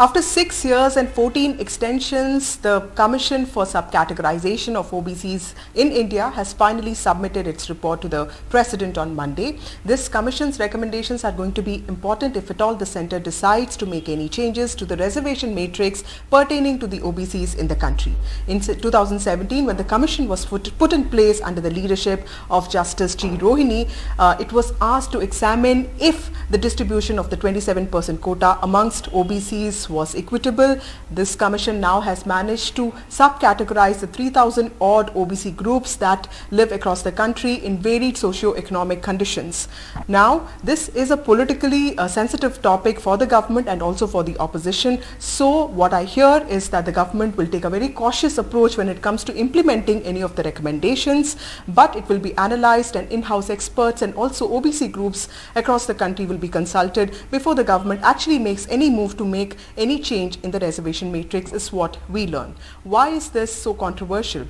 After 6 years and 14 extensions, the Commission for Sub-categorisation of OBCs in India has finally submitted its report to the President on Monday. This Commission's recommendations are going to be important if at all the Centre decides to make any changes to the reservation matrix pertaining to the OBCs in the country. In 2017, when the Commission was put in place under the leadership of Justice G Rohini, it was asked to examine if the distribution of the 27% quota amongst OBCs was equitable. This commission now has managed to sub-categorize the 3,000 odd OBC groups that live across the country in varied socio-economic conditions. Now, this is a politically sensitive topic for the government and also for the opposition. So, what I hear is that the government will take a very cautious approach when it comes to implementing any of the recommendations, but it will be analyzed and in-house experts and also OBC groups across the country will be consulted before the government actually makes any move to make any change in the reservation matrix, is what we learn. Why is this so controversial?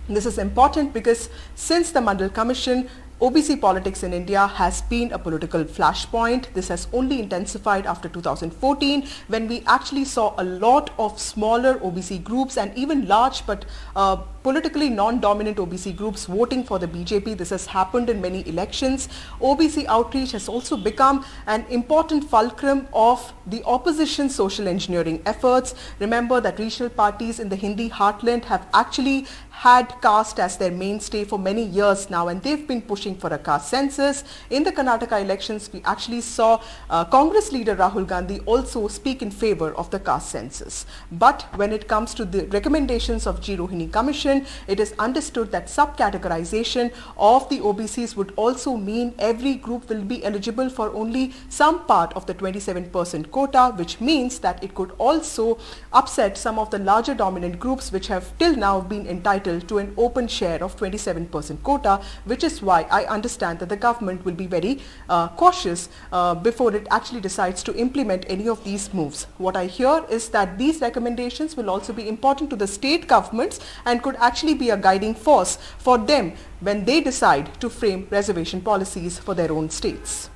This is important because since the Mandal Commission, OBC politics in India has been a political flashpoint. This has only intensified after 2014 when we actually saw a lot of smaller OBC groups and even large but politically non-dominant OBC groups voting for the BJP. This has happened in many elections. OBC outreach has also become an important fulcrum of the opposition social engineering efforts. Remember that regional parties in the Hindi heartland have actually had caste as their mainstay for many years now, and they've been pushing for a caste census. In the Karnataka elections, we actually saw Congress leader Rahul Gandhi also speak in favor of the caste census. But when it comes to the recommendations of G Rohini Commission, it is understood that sub-categorization of the OBCs would also mean every group will be eligible for only some part of the 27% quota, which means that it could also upset some of the larger dominant groups which have till now been entitled to an open share of 27% quota, which is why I understand that the government will be very cautious before it actually decides to implement any of these moves. What I hear is that these recommendations will also be important to the state governments and could actually be a guiding force for them when they decide to frame reservation policies for their own states.